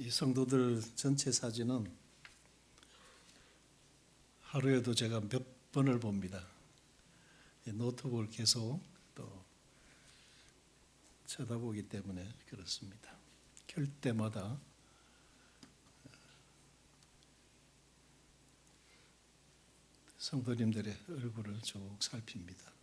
이 성도들 전체 사진은 하루에도 제가 몇 번을 봅니다. 노트북을 계속 또 쳐다보기 때문에 그렇습니다. 켤 때마다 성도님들의 얼굴을 쭉 살핍니다.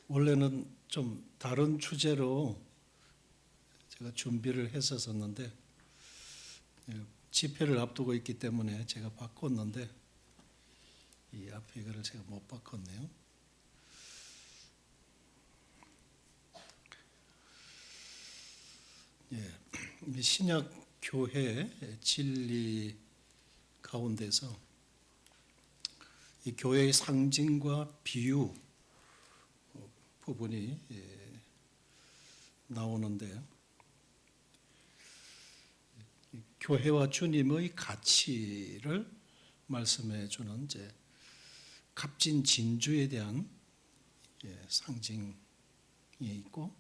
원래는 좀 다른 주제로 제가 준비를 했었는데 집회를 앞두고 있기 때문에 제가 바꿨는데 이 앞에 이거를 제가 못 바꿨네요. 신약 교회 진리 가운데서 이 교회의 상징과 비유 부분이 나오는데, 교회와 주님의 가치를 말씀해 주는 이제 값진 진주에 대한 상징이 있고,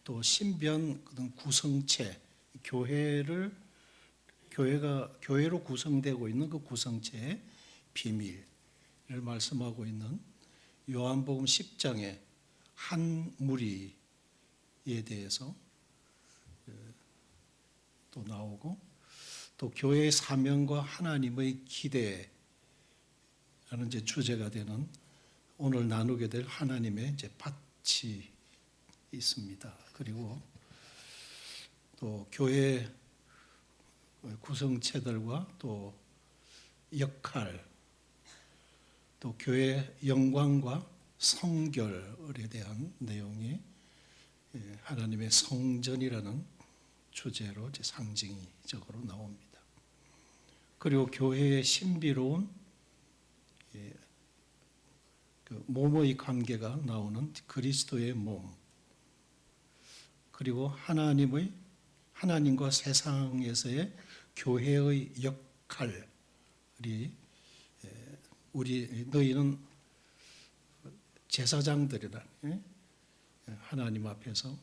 또 신비한 구성체, 교회로 구성되고 있는 그 구성체의 비밀을 말씀하고 있는 요한복음 10장의 한 무리에 대해서 또 나오고, 또 교회의 사명과 하나님의 기대라는 이제 주제가 되는 오늘 나누게 될 하나님의 이제 밭이 있습니다. 그리고 또 교회 구성체들과 또 역할, 또 교회의 영광과 성결에 대한 내용이 하나님의 성전이라는 주제로 이제 상징적으로 나옵니다. 그리고 교회의 신비로운 몸의 관계가 나오는 그리스도의 몸, 그리고 하나님과 세상에서의 교회의 역할이, 너희는 제사장들이라, 하나님 앞에서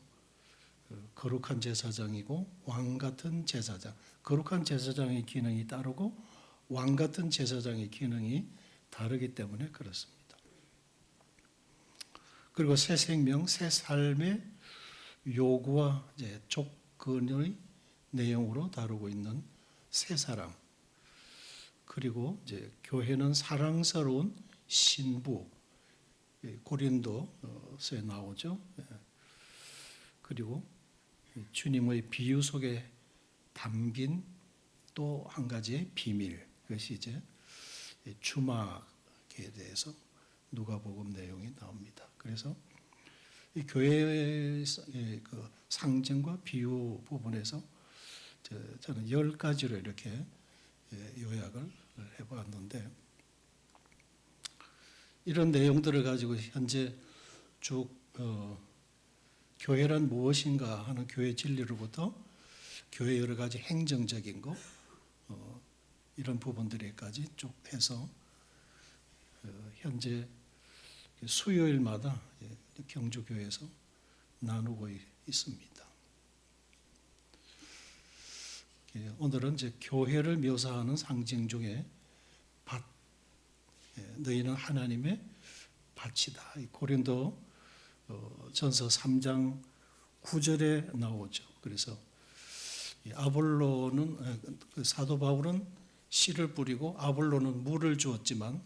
거룩한 제사장이고 왕같은 제사장, 거룩한 제사장의 기능이 따르고 왕같은 제사장의 기능이 다르기 때문에 그렇습니다. 그리고 새 생명, 새 삶의 요구와 이제 조건의 내용으로 다루고 있는 새 사람, 그리고 이제 교회는 사랑스러운 신부, 고린도서에 나오죠. 그리고 주님의 비유 속에 담긴 또 한 가지의 비밀, 그것이 이제 주막에 대해서 누가복음 내용이 나옵니다. 그래서 이 교회의 그 상징과 비유 부분에서 저는 10가지로 이렇게 요약을 해봤는데, 이런 내용들을 가지고 현재 쭉 교회란 무엇인가 하는 교회 진리로부터 교회 여러 가지 행정적인 거, 이런 부분들에까지 쭉 해서 현재 수요일마다 경주교회에서 나누고 있습니다. 오늘은 이제 교회를 묘사하는 상징 중에 밭, 너희는 하나님의 밭이다. 고린도 전서 3장 9절에 나오죠. 그래서 아볼로는, 사도 바울은 씨를 뿌리고 아볼로는 물을 주었지만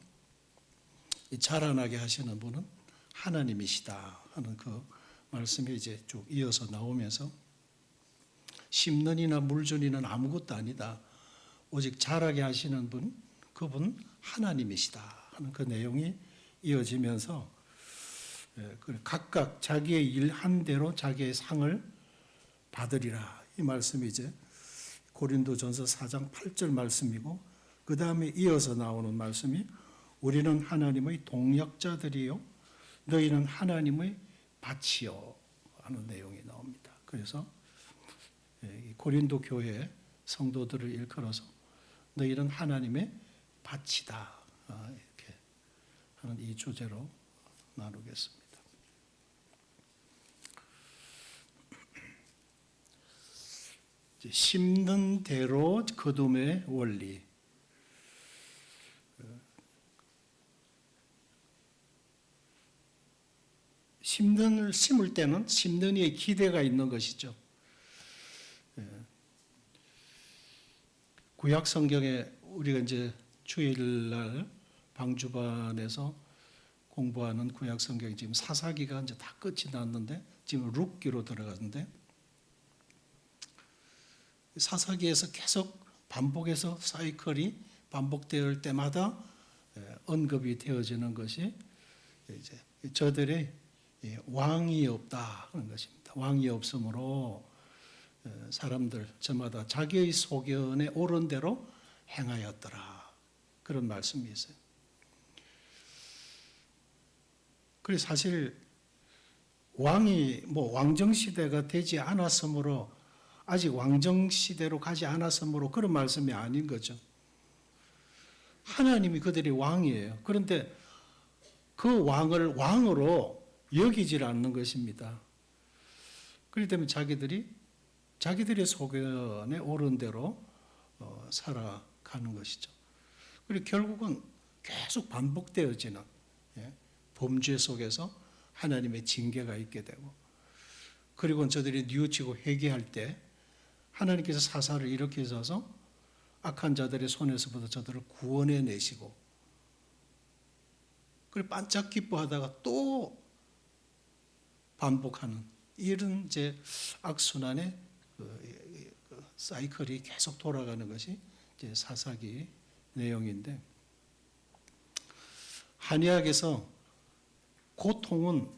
자라나게 하시는 분은 하나님이시다 하는 그 말씀이 이제 쭉 이어서 나오면서, 심는 이나 물 준 이는 아무것도 아니다, 오직 자라게 하시는 분, 그분 하나님이시다 하는 그 내용이 이어지면서 각각 자기의 일한 대로 자기의 상을 받으리라, 이 말씀이 이제 고린도전서 4장 8절 말씀이고, 그 다음에 이어서 나오는 말씀이 우리는 하나님의 동역자들이요 너희는 하나님의 밭이요 하는 내용이 나옵니다. 그래서 고린도 교회 성도들을 일컬어서 너희는 하나님의 밭이다. 이렇게 하는 이 주제로 나누겠습니다. 심는 대로 거둠의 원리. 심을 때는 심는 이의 기대가 있는 것이죠. 구약 성경에 우리가 이제 주일날 방주반에서 공부하는 구약 성경이 지금 사사기가 이제 다 끝이 났는데 지금 룻기로 들어갔는데 사사기에서 계속 반복해서 사이클이 반복될 때마다 언급이 되어지는 것이 이제 저들의 왕이 없다 하는 것입니다. 왕이 없으므로 사람들 저마다 자기의 소견에 옳은 대로 행하였더라. 그런 말씀이 있어요. 그래서 사실 왕이 왕정 시대가 되지 않았으므로 아직 왕정 시대로 가지 않았으므로 그런 말씀이 아닌 거죠. 하나님이 그들이 왕이에요. 그런데 그 왕을 왕으로 여기질 않는 것입니다. 그렇기 때문에 자기들의 소견에 옳은 대로 살아가는 것이죠. 그리고 결국은 계속 반복되어지는 범죄 속에서 하나님의 징계가 있게 되고, 그리고 저들이 뉘우치고 회개할 때 하나님께서 사사를 일으키셔서 악한 자들의 손에서부터 저들을 구원해 내시고, 그리고 반짝 기뻐하다가 또 반복하는 이런 이제 악순환의 사이클이 계속 돌아가는 것이 이제 사사기 내용인데, 한의학에서 고통은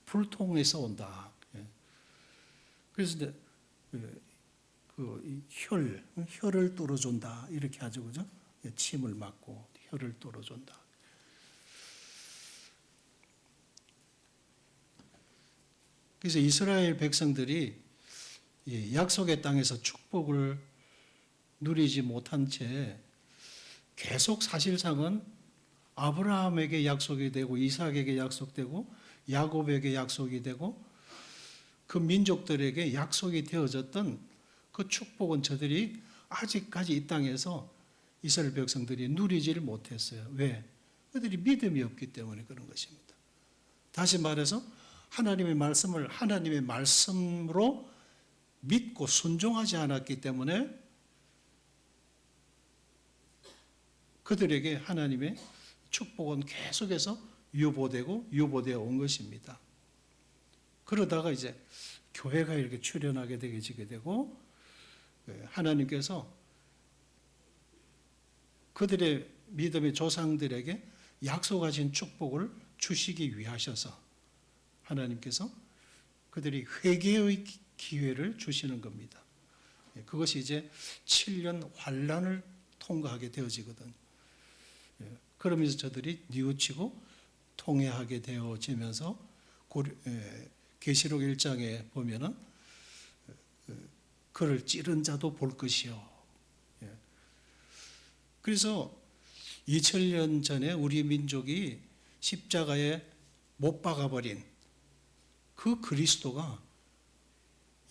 불통에서 온다. 그래서 이제 혀를 뚫어준다 이렇게 하죠, 그죠? 침을 맞고 혀를 뚫어준다. 그래서 이스라엘 백성들이 약속의 땅에서 축복을 누리지 못한 채 계속 사실상은 아브라함에게 약속이 되고 이삭에게 약속되고 야곱에게 약속이 되고 그 민족들에게 약속이 되어졌던 그 축복은 저들이 아직까지 이 땅에서 이스라엘 백성들이 누리지를 못했어요. 왜? 그들이 믿음이 없기 때문에 그런 것입니다. 다시 말해서 하나님의 말씀을 하나님의 말씀으로 믿고 순종하지 않았기 때문에 그들에게 하나님의 축복은 계속해서 유보되어 온 것입니다. 그러다가 이제 교회가 이렇게 출현하게 되게 되고 하나님께서 그들의 믿음의 조상들에게 약속하신 축복을 주시기 위하셔서 하나님께서 그들이 회개의 기회를 주시는 겁니다. 그것이 이제 7년 환란을 통과하게 되어지거든요. 그러면서 저들이 뉘우치고 통회하게 되어지면서 계시록 1장에 보면은 그를 찌른 자도 볼 것이요. 그래서 2000년 전에 우리 민족이 십자가에 못 박아버린 그 그리스도가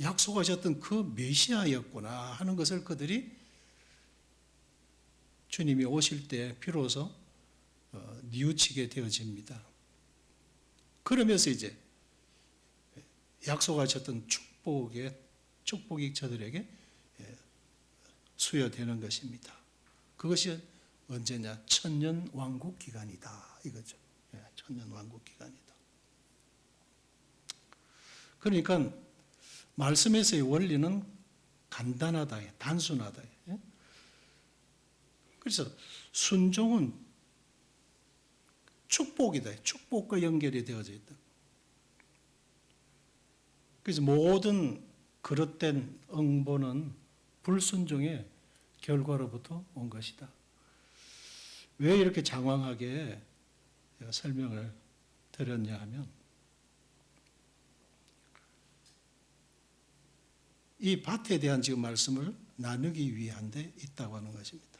약속하셨던 그 메시아였구나 하는 것을 그들이 주님이 오실 때 비로소 뉘우치게 되어집니다. 그러면서 이제 약속하셨던 축복이 저들에게 수여되는 것입니다. 그것이 언제냐? 천년 왕국 기간이다 이거죠. 천년 왕국 기간이다. 그러니까 말씀에서의 원리는 간단하다, 단순하다. 그래서 순종은 축복이다. 축복과 연결이 되어져 있다. 그래서 모든 그릇된 응보는 불순종의 결과로부터 온 것이다. 왜 이렇게 장황하게 설명을 드렸냐 하면 이 밭에 대한 지금 말씀을 나누기 위한 데 있다고 하는 것입니다.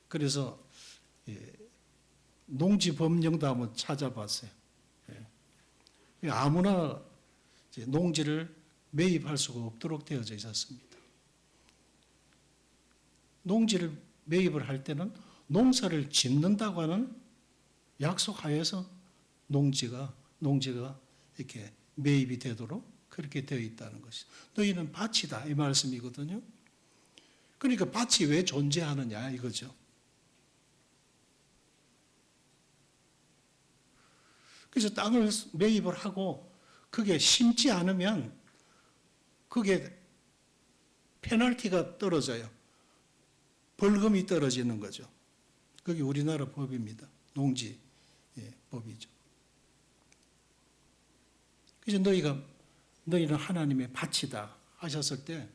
그래서 농지 법령도 한번 찾아봤어요. 아무나 농지를 매입할 수가 없도록 되어져 있었습니다. 농지를 매입을 할 때는 농사를 짓는다고 하는 약속하에서 농지가 이렇게 매입이 되도록 그렇게 되어 있다는 것이. 너희는 밭이다 이 말씀이거든요. 그러니까 밭이 왜 존재하느냐 이거죠. 그래서 땅을 매입을 하고 그게 심지 않으면 그게 페널티가 떨어져요. 벌금이 떨어지는 거죠. 그게 우리나라 법입니다. 농지 법이죠. 그래서 너희는 하나님의 밭이다 하셨을 때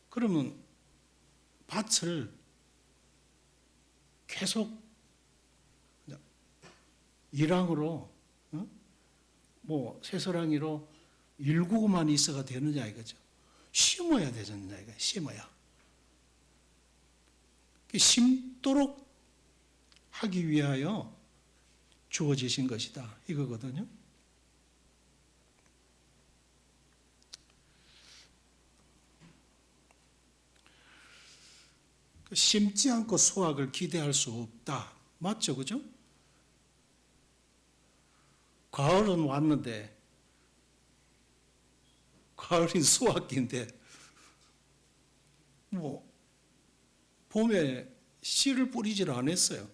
그러면 밭을 계속 일항으로 새서랑이로 일구고만 있어가 되느냐 이거죠. 심어야 되느냐 이거 심어야. 심도록 하기 위하여 주어지신 것이다 이거거든요. 심지 않고 수확을 기대할 수 없다. 맞죠? 그죠? 가을은 왔는데 가을이 수확기인데 봄에 씨를 뿌리질 않았어요.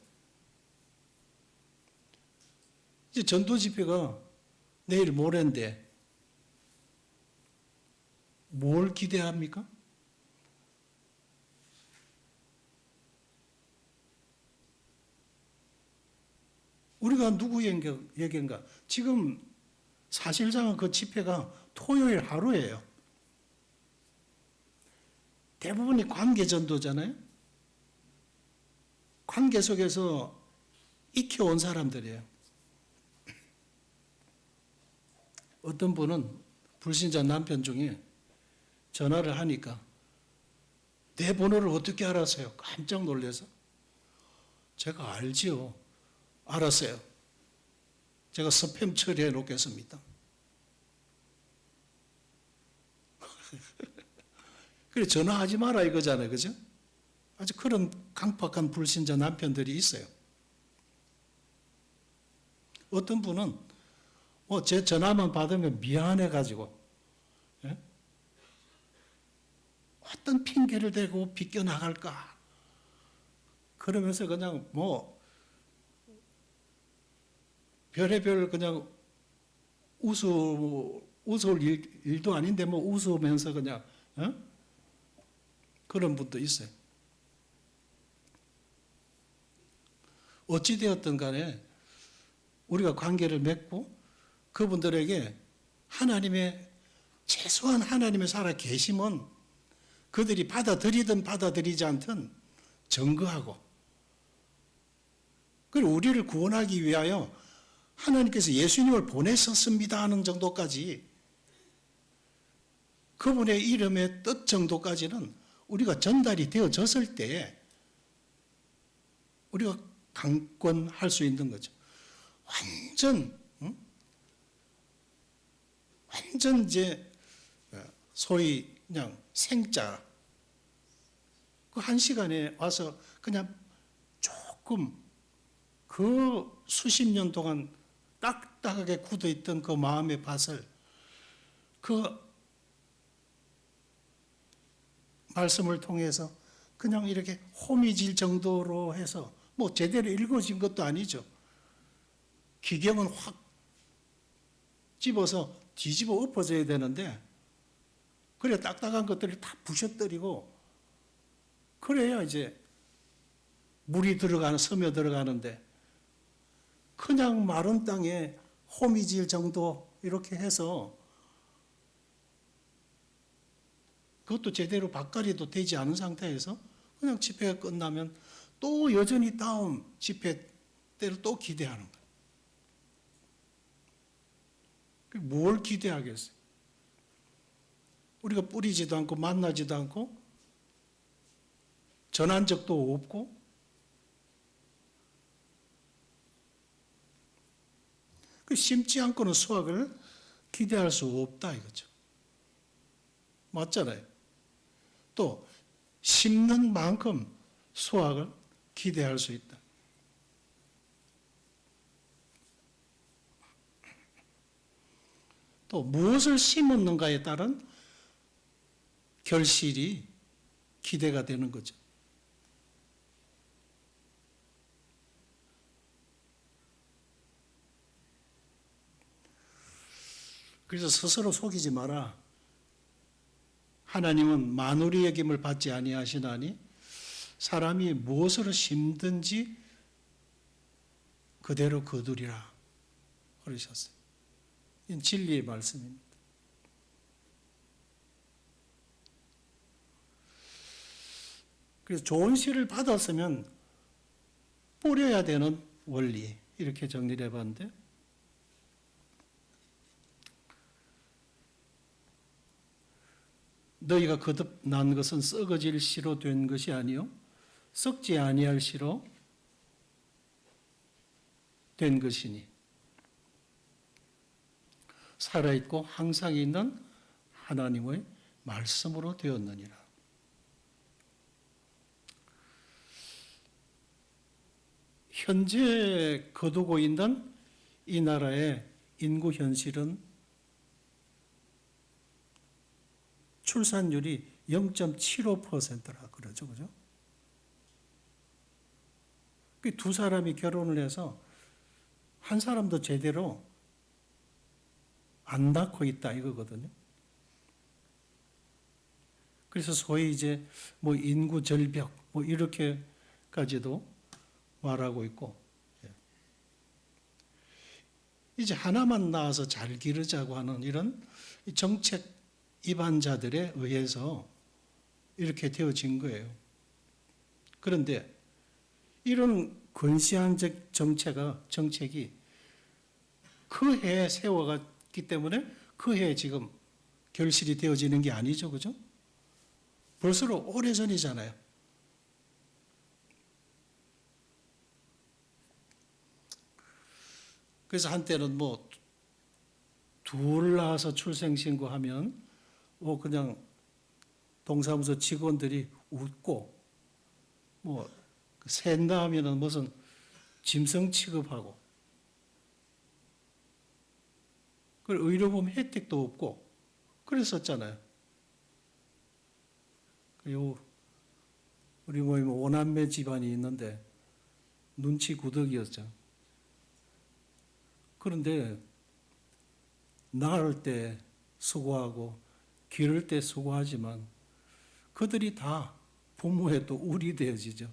이제 전도 집회가 내일 모레인데 뭘 기대합니까? 우리가 누구 얘기인가? 지금 사실상은 그 집회가 토요일 하루예요. 대부분이 관계 전도잖아요. 관계 속에서 익혀온 사람들이에요. 어떤 분은 불신자 남편 중에 전화를 하니까 내 번호를 어떻게 알았어요? 깜짝 놀라서 제가 알지요. 알았어요. 제가 스팸 처리해 놓겠습니다. 그래 전화하지 마라 이거잖아요. 그죠? 아주 그런 강팍한 불신자 남편들이 있어요. 어떤 분은 제 전화만 받으면 미안해가지고 어떤 핑계를 대고 비껴나갈까 그러면서 그냥 별의별 그냥 웃을 일도 아닌데 웃으면서 그냥 그런 분도 있어요. 어찌되었든 간에 우리가 관계를 맺고 그분들에게 최소한 하나님의 살아 계심은 그들이 받아들이든 받아들이지 않든 증거하고 그리고 우리를 구원하기 위하여 하나님께서 예수님을 보내셨습니다 하는 정도까지 그분의 이름의 뜻 정도까지는 우리가 전달이 되어졌을 때 우리가 강권할 수 있는 거죠. 완전 이제 소위 그냥 생짜 그 한 시간에 와서 그냥 조금 그 수십 년 동안 딱딱하게 굳어있던 그 마음의 밭을 그 말씀을 통해서 그냥 이렇게 호미질 정도로 해서 제대로 읽어진 것도 아니죠. 기경은 확 집어서 뒤집어 엎어져야 되는데 그래 딱딱한 것들을 다 부셔뜨리고 그래야 이제 물이 스며 들어가는데 그냥 마른 땅에 호미질 정도 이렇게 해서 그것도 제대로 밭갈이도 되지 않은 상태에서 그냥 집회가 끝나면 또 여전히 다음 집회 때를 또 기대하는 거예요. 뭘 기대하겠어요? 우리가 뿌리지도 않고 만나지도 않고 전한 적도 없고 심지 않고는 수확을 기대할 수 없다 이거죠. 맞잖아요. 또 심는 만큼 수확을 기대할 수 있다. 또 무엇을 심었는가에 따른 결실이 기대가 되는 거죠. 그래서 스스로 속이지 마라. 하나님은 만우리 여김을 받지 아니하시나니 사람이 무엇을 심든지 그대로 거두리라 그러셨어요. 이건 진리의 말씀입니다. 그래서 좋은 씨를 받았으면 뿌려야 되는 원리 이렇게 정리를 해봤는데 너희가 거듭난 것은 썩어질 씨로 된 것이 아니요 썩지 아니할 씨로 된 것이니 살아있고 항상 있는 하나님의 말씀으로 되었느니라. 현재 거두고 있는 이 나라의 인구 현실은 출산율이 0.75%라 그러죠. 그죠? 두 사람이 결혼을 해서 한 사람도 제대로 안 낳고 있다 이거거든요. 그래서 소위 이제 뭐 인구 절벽 뭐 이렇게까지도 말하고 있고 이제 하나만 낳아서 잘 기르자고 하는 이런 정책 입안자들에 의해서 이렇게 되어진 거예요. 그런데 이런 근시안적 정책이 그 해에 세워갔기 때문에 그 해에 지금 결실이 되어지는 게 아니죠. 그죠? 벌써 오래전이잖아요. 그래서 한때는 뭐 둘 낳아서 출생신고하면 그냥 동사무소 직원들이 웃고 셋 낳으면은 무슨 짐승 취급하고 그리고 의료보험 혜택도 없고 그랬었잖아요. 그리고 우리 모임 오남매 집안이 있는데 눈치 구덕이었죠. 그런데 낳을 때 수고하고 기를 때 수고하지만 그들이 다 부모의 또 울이 되어지죠.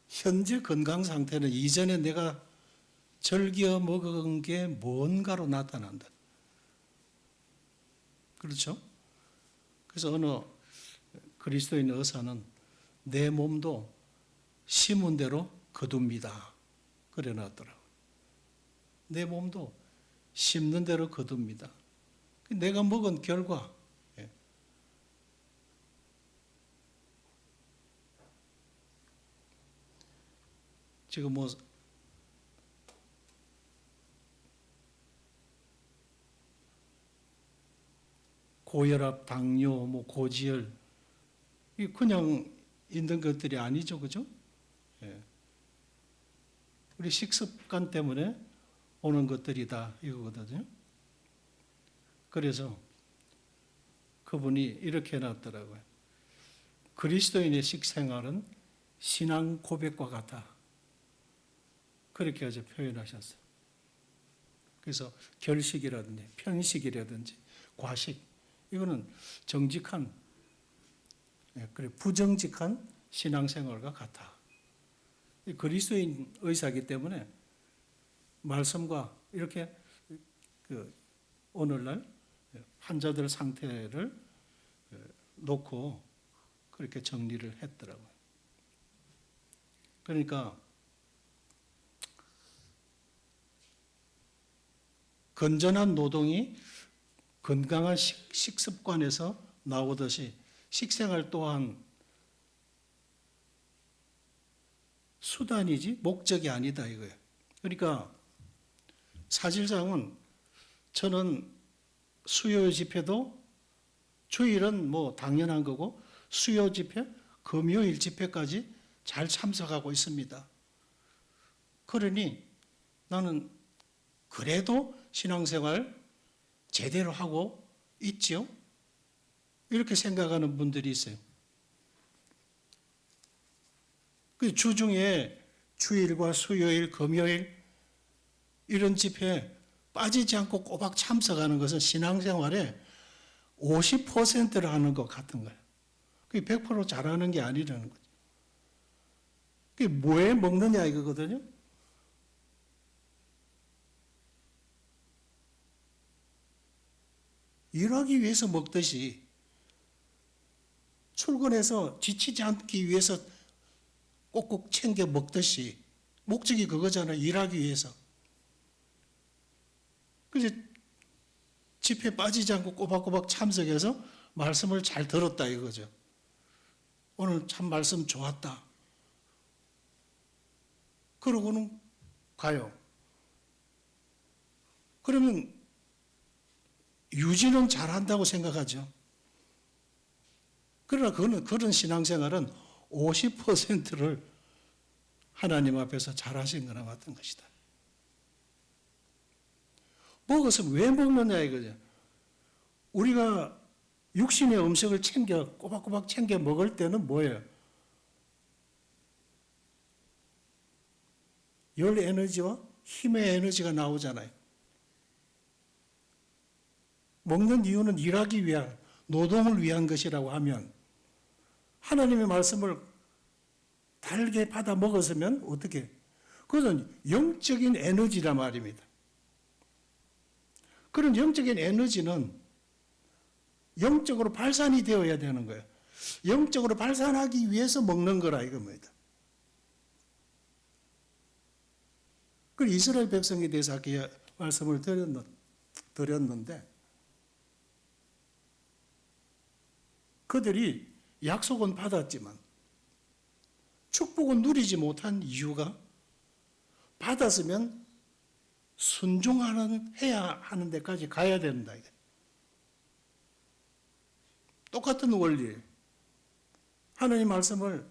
현재 건강 상태는 이전에 내가 즐겨 먹은 게 뭔가로 나타난다. 그렇죠? 그래서 어느 그리스도인 의사는 내 몸도 심은 대로 거둡니다. 그래 놨더라고요. 내 몸도 심는 대로 거둡니다. 내가 먹은 결과. 지금 뭐 고혈압, 당뇨, 뭐 고지혈 이 그냥 있는 것들이 아니죠, 그죠? 우리 식습관 때문에 오는 것들이다 이거거든요. 그래서 그분이 이렇게 해놨더라고요. 그리스도인의 식생활은 신앙 고백과 같다. 그렇게 아주 표현하셨어요. 그래서 결식이라든지 편식이라든지 과식 이거는 정직한 부정직한 신앙생활과 같아. 그리스도인 의사이기 때문에 말씀과 이렇게 오늘날 환자들 상태를 놓고 그렇게 정리를 했더라고요. 그러니까 건전한 노동이 건강한 식습관에서 나오듯이 식생활 또한 수단이지 목적이 아니다 이거예요. 그러니까 사실상은 저는 수요 집회도 주일은 뭐 당연한 거고 수요 집회, 금요일 집회까지 잘 참석하고 있습니다. 그러니 나는 그래도 신앙생활 제대로 하고 있죠. 이렇게 생각하는 분들이 있어요. 그 주중에 주일과 수요일, 금요일 이런 집회에 빠지지 않고 꼬박 참석하는 것은 신앙생활의 50%를 하는 것 같은 거예요. 그게 100% 잘하는 게 아니라는 거죠. 그게 뭐에 먹느냐 이거거든요. 일하기 위해서 먹듯이 출근해서 지치지 않기 위해서 꼭꼭 챙겨 먹듯이 목적이 그거잖아요. 일하기 위해서. 그래서 집회 빠지지 않고 꼬박꼬박 참석해서 말씀을 잘 들었다 이거죠. 오늘 참 말씀 좋았다. 그러고는 가요. 그러면 유지는 잘한다고 생각하죠. 그러나 그런 신앙생활은 50%를 하나님 앞에서 잘하신 거나 같은 것이다. 먹어서 왜 먹느냐 이거죠. 우리가 육신의 음식을 챙겨 꼬박꼬박 챙겨 먹을 때는 뭐예요? 열 에너지와 힘의 에너지가 나오잖아요. 먹는 이유는 일하기 위한, 노동을 위한 것이라고 하면 하나님의 말씀을 달게 받아 먹었으면 어떻게? 그것은 영적인 에너지란 말입니다. 그런 영적인 에너지는 영적으로 발산이 되어야 되는 거예요. 영적으로 발산하기 위해서 먹는 거라 이겁니다. 그 이스라엘 백성에 대해서 아까 말씀을 드렸는데 그들이 약속은 받았지만 축복은 누리지 못한 이유가 받았으면 해야 하는 데까지 가야 된다. 똑같은 원리. 하나님 말씀을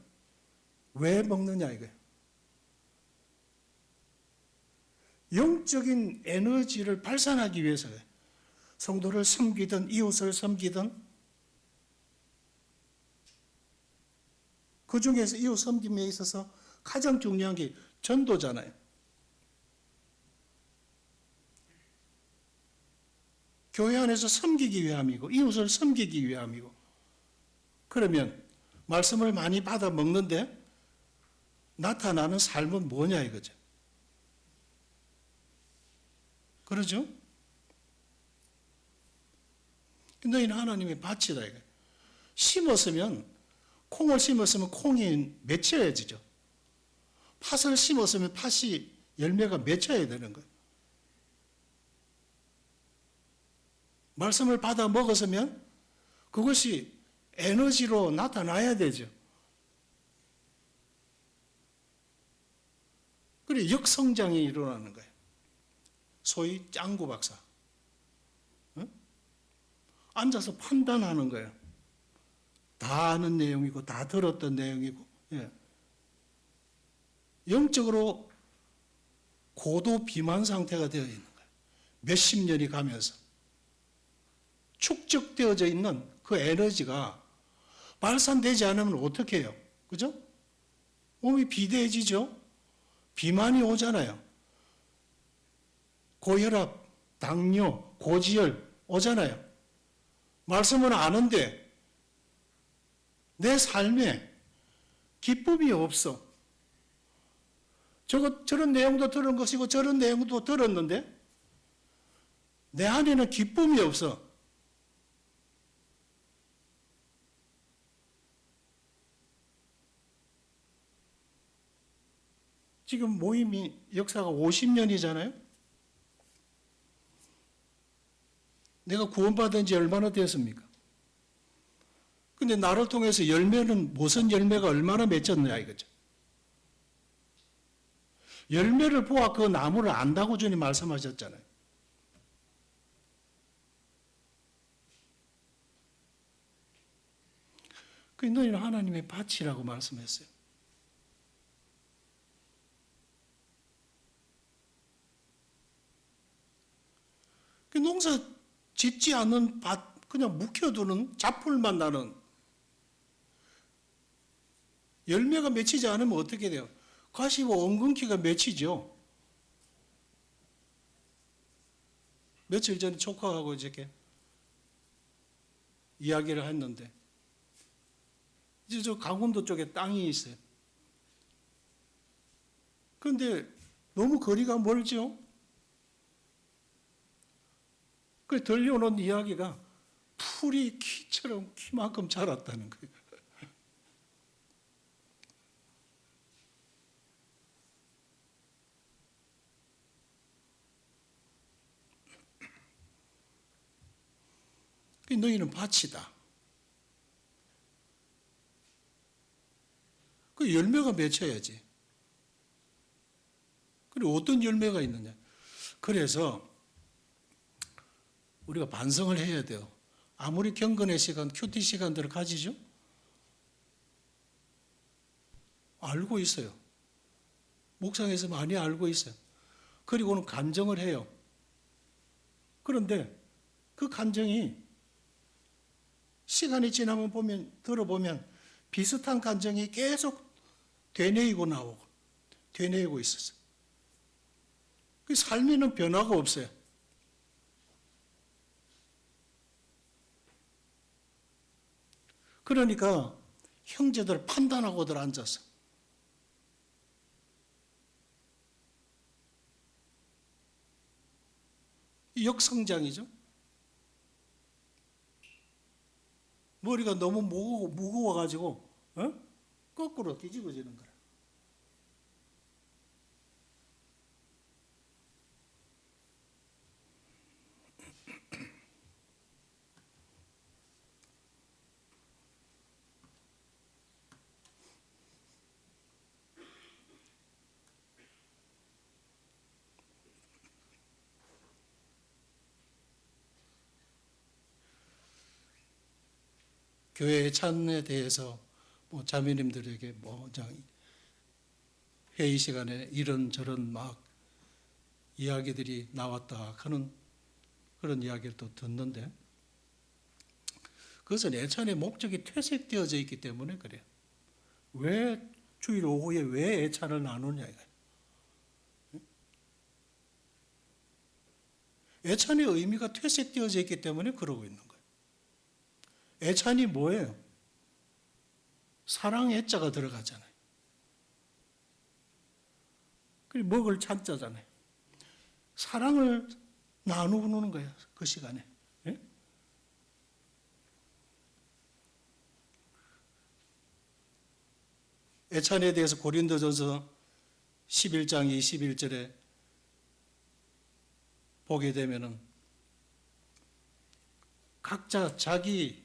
왜 먹느냐 이거예요. 영적인 에너지를 발산하기 위해서요. 성도를 섬기든 이웃을 섬기든 그 중에서 이웃 섬김에 있어서 가장 중요한 게 전도잖아요. 교회 안에서 섬기기 위함이고 이웃을 섬기기 위함이고 그러면 말씀을 많이 받아 먹는데 나타나는 삶은 뭐냐 이거죠. 그러죠? 너희는 하나님의 밭이다 이거예요. 콩을 심었으면 콩이 맺혀야지죠. 팥을 심었으면 팥이 열매가 맺혀야 되는 거예요. 말씀을 받아 먹었으면 그것이 에너지로 나타나야 되죠. 그래 역성장이 일어나는 거예요. 소위 짱구 박사. 응? 앉아서 판단하는 거예요. 다 아는 내용이고 다 들었던 내용이고 예. 영적으로 고도 비만 상태가 되어 있는 거예요. 몇십 년이 가면서 축적되어져 있는 그 에너지가 발산되지 않으면 어떻게 해요? 그죠? 몸이 비대해지죠? 비만이 오잖아요. 고혈압, 당뇨, 고지혈 오잖아요. 말씀은 아는데 내 삶에 기쁨이 없어. 저런 내용도 들은 것이고 저런 내용도 들었는데 내 안에는 기쁨이 없어. 지금 모임이 역사가 50년이잖아요. 내가 구원받은 지 얼마나 됐습니까? 근데 나를 통해서 열매는 무슨 열매가 얼마나 맺혔느냐 이거죠. 열매를 보아 그 나무를 안다고 주님 말씀하셨잖아요. 그 너희는 하나님의 밭이라고 말씀했어요. 그 농사 짓지 않는 밭, 그냥 묵혀두는 잡풀만 나는 열매가 맺히지 않으면 어떻게 돼요? 가시고 엉겅퀴가 맺히죠. 며칠 전에 조카하고 이렇게 이야기를 했는데, 이제 저 강원도 쪽에 땅이 있어요. 그런데 너무 거리가 멀죠? 그 들려오는 이야기가 풀이 키처럼 키만큼 자랐다는 거예요. 너희는 밭이다. 그 열매가 맺혀야지. 그리고 어떤 열매가 있느냐. 그래서 우리가 반성을 해야 돼요. 아무리 경건의 시간, 큐티 시간들을 가지죠? 알고 있어요. 묵상에서 많이 알고 있어요. 그리고는 간정을 해요. 그런데 그 간정이 시간이 지나면 들어보면 비슷한 감정이 계속 되뇌이고 나오고, 되뇌이고 있었어요. 그 삶에는 변화가 없어요. 그러니까 형제들 판단하고들 앉아서 역성장이죠. 머리가 너무 무거워가지고 거꾸로 뒤집어지는 거라. 교회 예찬에 대해서 자매님들에게 회의 시간에 이런저런 막 이야기들이 나왔다 하는 그런 이야기를 또 듣는데, 그것은 예찬의 목적이 퇴색되어져 있기 때문에 그래요. 왜 주일 오후에 왜 예찬을 나누냐 이거예요. 예찬의 의미가 퇴색되어져 있기 때문에 그러고 있는 거예요. 예찬이 뭐예요? 사랑 애자가 들어가잖아요. 그리고 먹을 찬자잖아요. 사랑을 나누는 거예요. 그 시간에. 예? 애찬에 대해서 고린도전서 11장 21절에 보게 되면은 각자 자기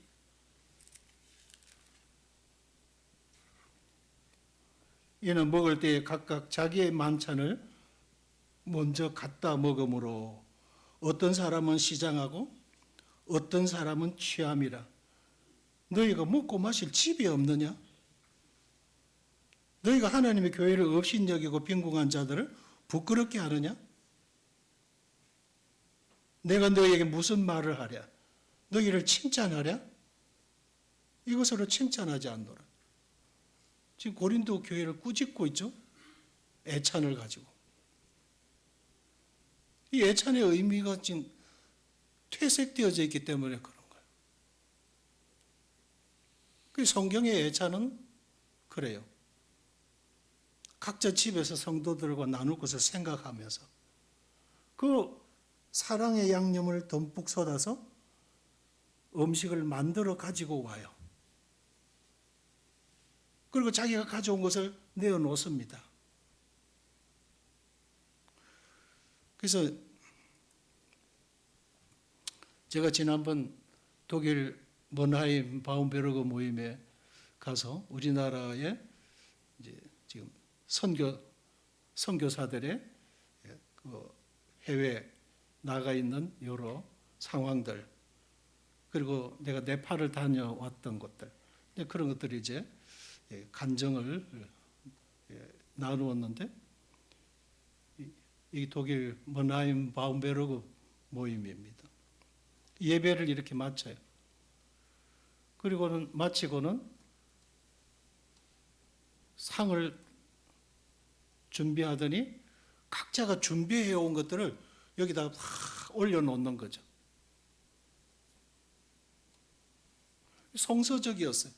이는 먹을 때에 각각 자기의 만찬을 먼저 갖다 먹으므로 어떤 사람은 시장하고 어떤 사람은 취함이라. 너희가 먹고 마실 집이 없느냐? 너희가 하나님의 교회를 업신여기고 빈궁한 자들을 부끄럽게 하느냐? 내가 너희에게 무슨 말을 하랴? 너희를 칭찬하랴? 이것으로 칭찬하지 않노라. 지금 고린도 교회를 꾸짖고 있죠? 애찬을 가지고. 이 애찬의 의미가 지금 퇴색되어져 있기 때문에 그런 거예요. 그 성경의 애찬은 그래요. 각자 집에서 성도들과 나눌 것을 생각하면서 그 사랑의 양념을 듬뿍 쏟아서 음식을 만들어 가지고 와요. 그리고 자기가 가져온 것을 내어놓습니다. 그래서 제가 지난번 독일 먼하임 바움베르그 모임에 가서 우리나라의 이제 지금 선교사들의 그 해외 나가 있는 여러 상황들, 그리고 내가 네팔을 다녀왔던 것들, 그런 것들이 이제 간증을 나누었는데, 이 독일 먼하임 바움베르그 모임입니다. 예배를 이렇게 마쳐요. 그리고는 마치고는 상을 준비하더니 각자가 준비해 온 것들을 여기다가 다 올려놓는 거죠. 성서적이었어요.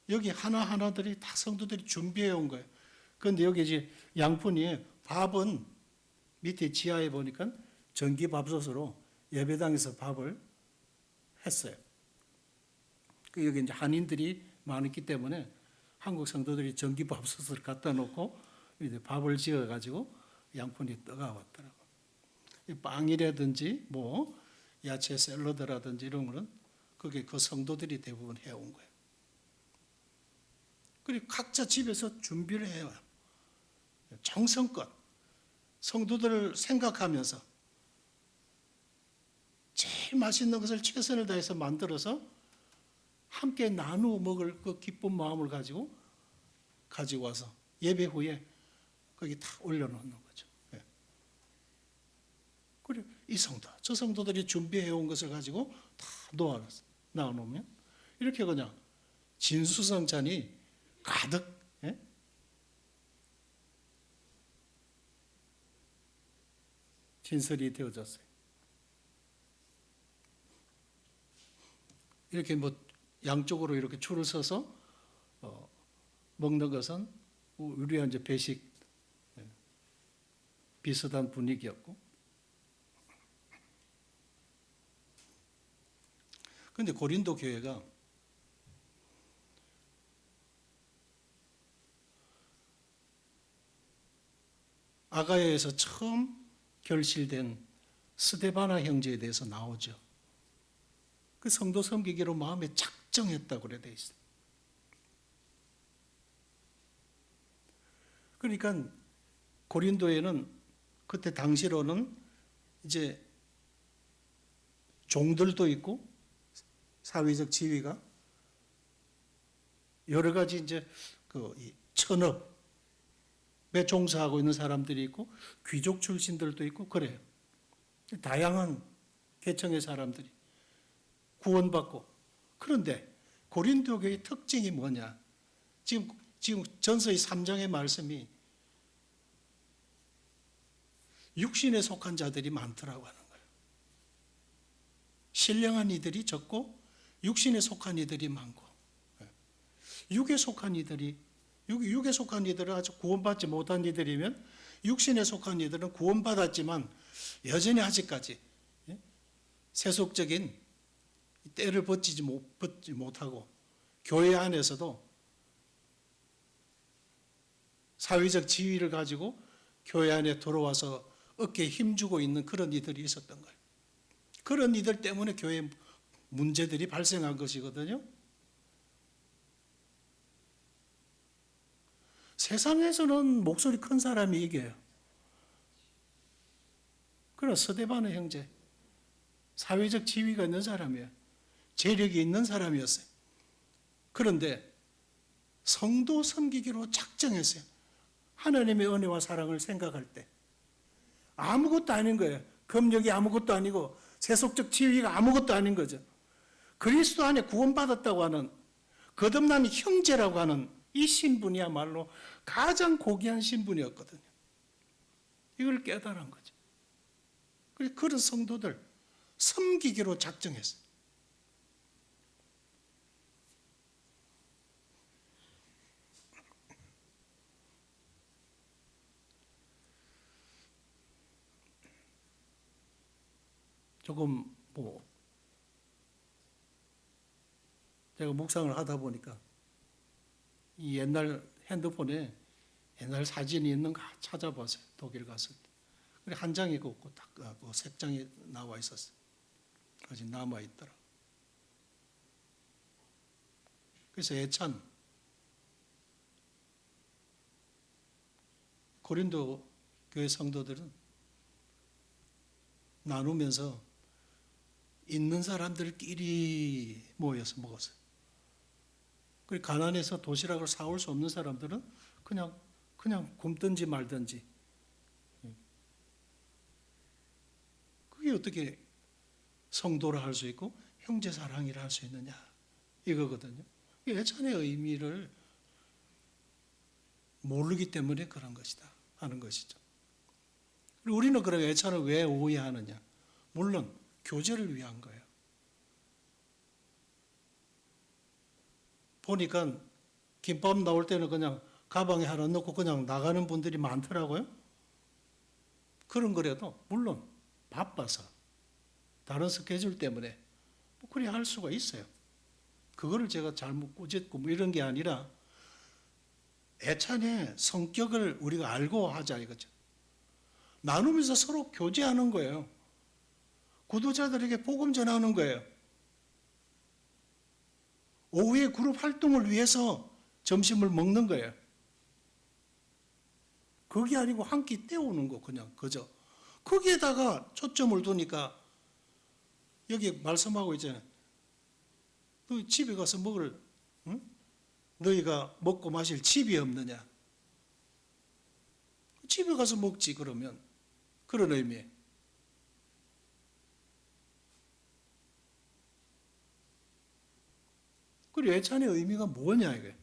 여기 하나하나들이 다 성도들이 준비해 온 거예요. 그런데 여기 이제 양푼이 밥은 밑에 지하에 보니까 전기밥솥으로 예배당에서 밥을 했어요. 여기 이제 한인들이 많았기 때문에 한국 성도들이 전기밥솥을 갖다 놓고 이제 밥을 지어 가지고 양푼이 떠가 왔더라고. 빵이라든지 뭐 야채 샐러드라든지 이런 거는 그게 그 성도들이 대부분 해온 거예요. 그리고 각자 집에서 준비를 해요. 정성껏 성도들을 생각하면서 제일 맛있는 것을 최선을 다해서 만들어서 함께 나누어 먹을 그 기쁜 마음을 가지고 와서 예배 후에 거기 다 올려놓는 거죠. 그리고 이 성도, 저 성도들이 준비해온 것을 가지고 다 나눠놓으면 이렇게 그냥 진수성찬이 가득 진설이 되어졌어요. 이렇게 뭐 양쪽으로 이렇게 줄을 서서 먹는 것은 우리와 이제 배식 비슷한 분위기였고, 그런데 고린도 교회가 아가야에서 처음 결실된 스데바나 형제에 대해서 나오죠. 그 성도 섬기기로 마음에 작정했다고 그래 돼 있어요. 그러니까 고린도에는 그때 당시로는 이제 종들도 있고 사회적 지위가 여러 가지 이제 그 천업에 종사하고 있는 사람들이 있고 귀족 출신들도 있고 그래요. 다양한 계층의 사람들이 구원받고. 그런데 고린도 교회의 특징이 뭐냐? 지금 전서의 3장의 말씀이 육신에 속한 자들이 많더라고 하는 거예요. 신령한 이들이 적고 육신에 속한 이들이 많고, 육에 속한 이들은 아주 구원받지 못한 이들이면, 육신에 속한 이들은 구원받았지만 여전히 아직까지 세속적인 때를 벗지 못하고 교회 안에서도 사회적 지위를 가지고 교회 안에 들어와서 어깨에 힘주고 있는 그런 이들이 있었던 거예요. 그런 이들 때문에 교회에 문제들이 발생한 것이거든요. 세상에서는 목소리 큰 사람이 이겨요. 그러나 스데바나 형제, 사회적 지위가 있는 사람이에요. 재력이 있는 사람이었어요. 그런데 성도 섬기기로 작정했어요. 하나님의 은혜와 사랑을 생각할 때 아무것도 아닌 거예요. 금력이 아무것도 아니고 세속적 지위가 아무것도 아닌 거죠. 그리스도 안에 구원받았다고 하는 거듭난 형제라고 하는 이 신분이야말로 가장 고귀한 신분이었거든요. 이걸 깨달은 거죠. 그래서 그런 성도들 섬기기로 작정했어요. 조금 제가 묵상을 하다 보니까 이 옛날 핸드폰에 옛날 사진이 있는가 찾아봤어요. 독일 갔을 때. 한 장이 없고 딱 색장이 나와 있었어요. 아직 남아 있더라. 그래서 애찬 고린도 교회 성도들은 나누면서 있는 사람들끼리 모여서 먹었어요. 그리고 가난해서 도시락을 사올 수 없는 사람들은 그냥 굶든지 말든지. 그게 어떻게 성도라 할 수 있고 형제 사랑이라 할 수 있느냐 이거거든요. 애찬의 의미를 모르기 때문에 그런 것이다 하는 것이죠. 그리고 우리는 그럼 애찬을 왜 오해하느냐? 물론 교제를 위한 거예요. 보니까 김밥 나올 때는 그냥 가방에 하나 넣고 그냥 나가는 분들이 많더라고요. 그런 거라도 물론 바빠서 다른 스케줄 때문에 그리 할 수가 있어요. 그거를 제가 잘못 꾸짖고 이런 게 아니라 애찬의 성격을 우리가 알고 하자 이거죠. 나누면서 서로 교제하는 거예요. 구도자들에게 복음 전하는 거예요. 오후에 그룹 활동을 위해서 점심을 먹는 거예요. 그게 아니고 한 끼 때우는 거 그냥 그저. 거기에다가 초점을 두니까 여기 말씀하고 있잖아요. 너 집에 가서 먹을, 응? 너희가 먹고 마실 집이 없느냐? 집에 가서 먹지 그러면 그런 의미에. 그리고 애찬의 의미가 뭐냐 이게?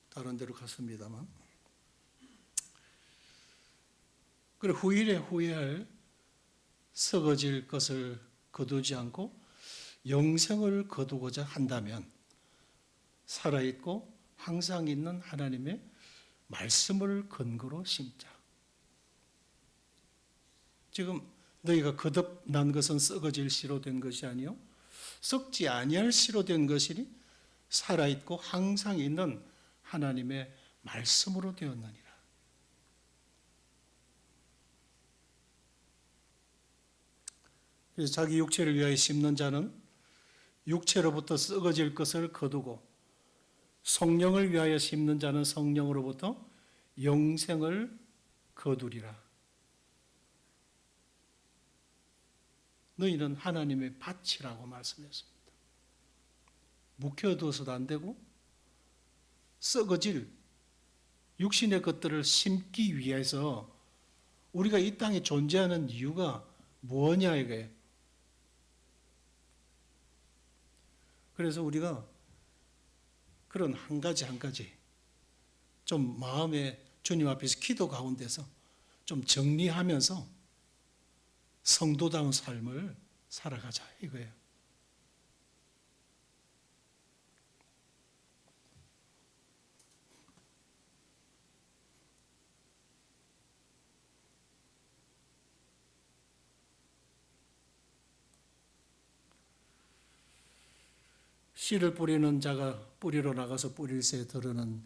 다른 데로 갔습니다만. 그리고 후일에 후회할 썩어질 것을 거두지 않고 영생을 거두고자 한다면 살아있고 항상 있는 하나님의 말씀을 근거로 심자. 지금 너희가 거듭난 것은 썩어질 씨로 된 것이 아니요 썩지 아니할 씨로 된 것이니 살아있고 항상 있는 하나님의 말씀으로 되었느니라. 그래서 자기 육체를 위하여 심는 자는 육체로부터 썩어질 것을 거두고 성령을 위하여 심는 자는 성령으로부터 영생을 거두리라. 너희는 하나님의 밭이라고 말씀했습니다. 묵혀두어서도 안 되고 썩어질 육신의 것들을 심기 위해서 우리가 이 땅에 존재하는 이유가 뭐냐 이거예요. 그래서 우리가 그런 한 가지 좀 마음에 주님 앞에서 기도 가운데서 좀 정리하면서 성도다운 삶을 살아가자 이거예요. 씨를 뿌리는 자가 뿌리러 나가서 뿌릴새 들으는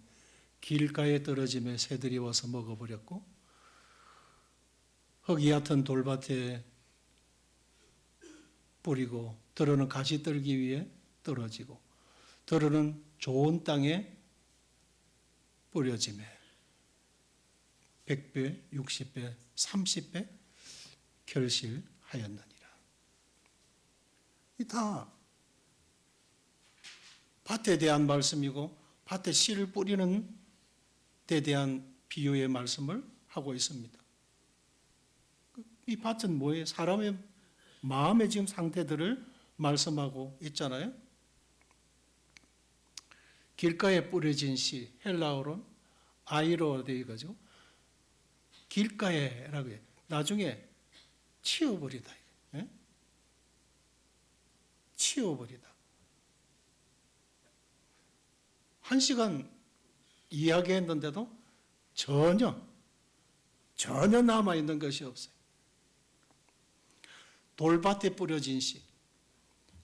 길가에 떨어짐에 새들이 와서 먹어버렸고 흙이 얕은 돌밭에 뿌리고 들어는 가시 떨기 위해 떨어지고 들어는 좋은 땅에 뿌려짐에 100배, 60배, 30배 결실하였느니라. 이 다 밭에 대한 말씀이고 밭에 씨를 뿌리는 데 대한 비유의 말씀을 하고 있습니다. 이 밭은 뭐예요? 사람의 마음의 지금 상태들을 말씀하고 있잖아요. 길가에 뿌려진 씨, 헬라어로는 아이로 되어 가지고 길가에라고 해요. 나중에 치워버리다. 예? 치워버리다. 1시간 이야기했는데도 전혀 남아있는 것이 없어요. 돌밭에 뿌려진 씨.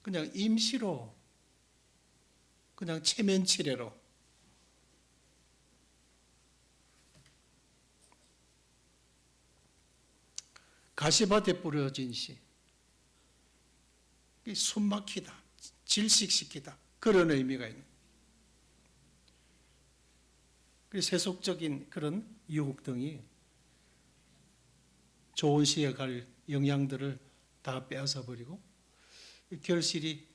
그냥 임시로 그냥 체면치레로 가시밭에 뿌려진 씨, 숨막히다, 질식시키다 그런 의미가 있는. 세속적인 그런 유혹 등이 좋은 시에 갈 영향들을 다 빼앗아 버리고 결실이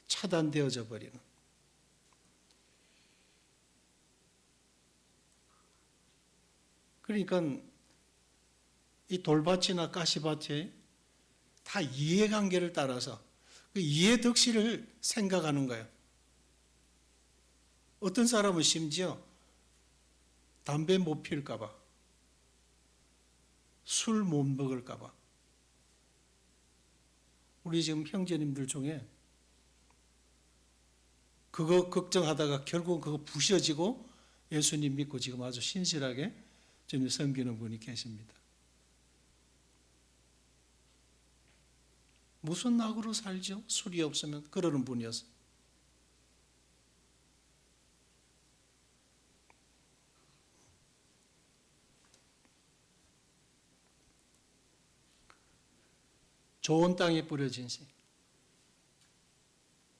차단되어져 버리는. 그러니까 이 돌밭이나 가시밭에 다 이해관계를 따라서 그 이해득실을 생각하는 거예요. 어떤 사람은 심지어 담배 못 피울까봐, 술 못 먹을까봐. 우리 지금 형제님들 중에 그거 걱정하다가 결국 그거 부셔지고 예수님 믿고 지금 아주 신실하게 주님 섬기는 분이 계십니다. 무슨 낙으로 살죠? 술이 없으면 그러는 분이었어요. 좋은 땅에 뿌려진 씨.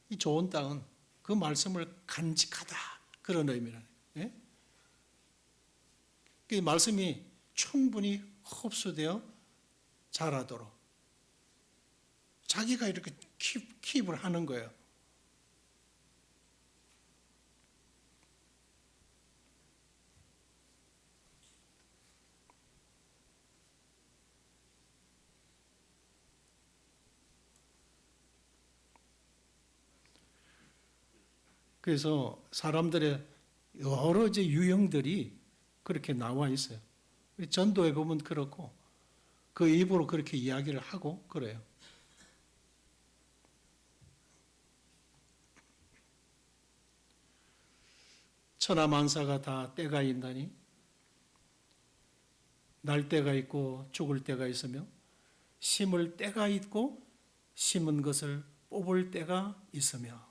이 좋은 땅은 그 말씀을 간직하다 그런 의미라는 거예요. 그 말씀이 충분히 흡수되어 자라도록 자기가 이렇게 킵을 하는 거예요. 그래서 사람들의 여러 이제 유형들이 그렇게 나와 있어요. 전도에 보면 그렇고 그 입으로 그렇게 이야기를 하고 그래요. 천하만사가 다 때가 있나니 날 때가 있고 죽을 때가 있으며 심을 때가 있고 심은 것을 뽑을 때가 있으며.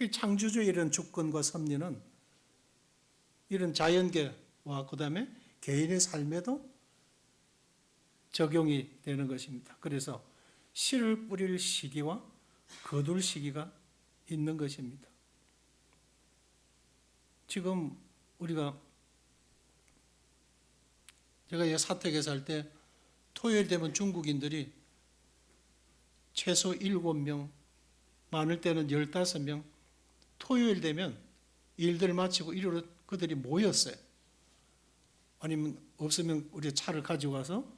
창조주의 이런 주권과 섭리는 이런 자연계와 그 다음에 개인의 삶에도 적용이 되는 것입니다. 그래서 씨를 뿌릴 시기와 거둘 시기가 있는 것입니다. 지금 우리가 제가 사택에 살 때 토요일 되면 중국인들이 최소 7명, 많을 때는 15명, 토요일 되면 일들 마치고 일요일에 그들이 모였어요. 아니면 없으면 우리 차를 가지고 가서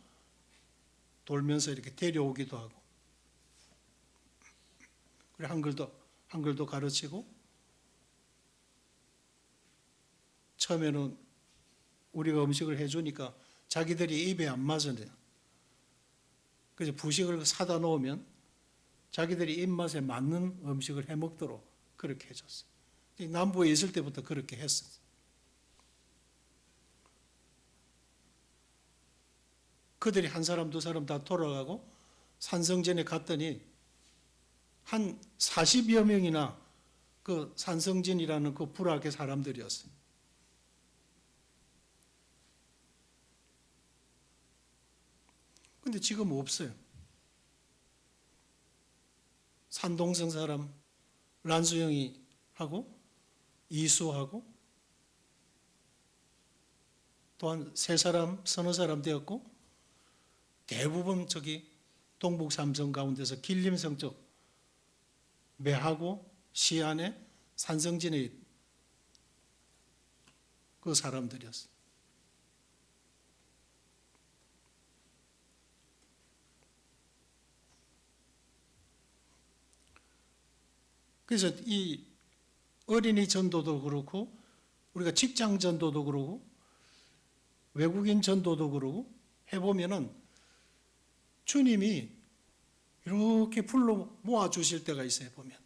돌면서 이렇게 데려오기도 하고. 그래 한글도 가르치고. 처음에는 우리가 음식을 해주니까 자기들이 입에 안 맞으네요. 그래서 부식을 사다 놓으면 자기들이 입맛에 맞는 음식을 해 먹도록 그렇게 해줬어요. 남부에 있을 때부터 그렇게 했었어요. 그들이 한 사람, 두 사람 다 돌아가고 산성전에 갔더니 한 40여 명이나 그 산성전이라는 그 불악의 사람들이었어요. 근데 지금 없어요. 산동성 사람 란수영이 하고 이수하고 또한 세 사람, 서너 사람 되었고 대부분 저기 동북 삼성 가운데서 길림성 쪽 매하고 시안에 산성진의 그 사람들이었어요. 그래서 이 어린이 전도도 그렇고 우리가 직장 전도도 그러고 외국인 전도도 그러고 해보면은 주님이 이렇게 불러 모아주실 때가 있어요, 보면.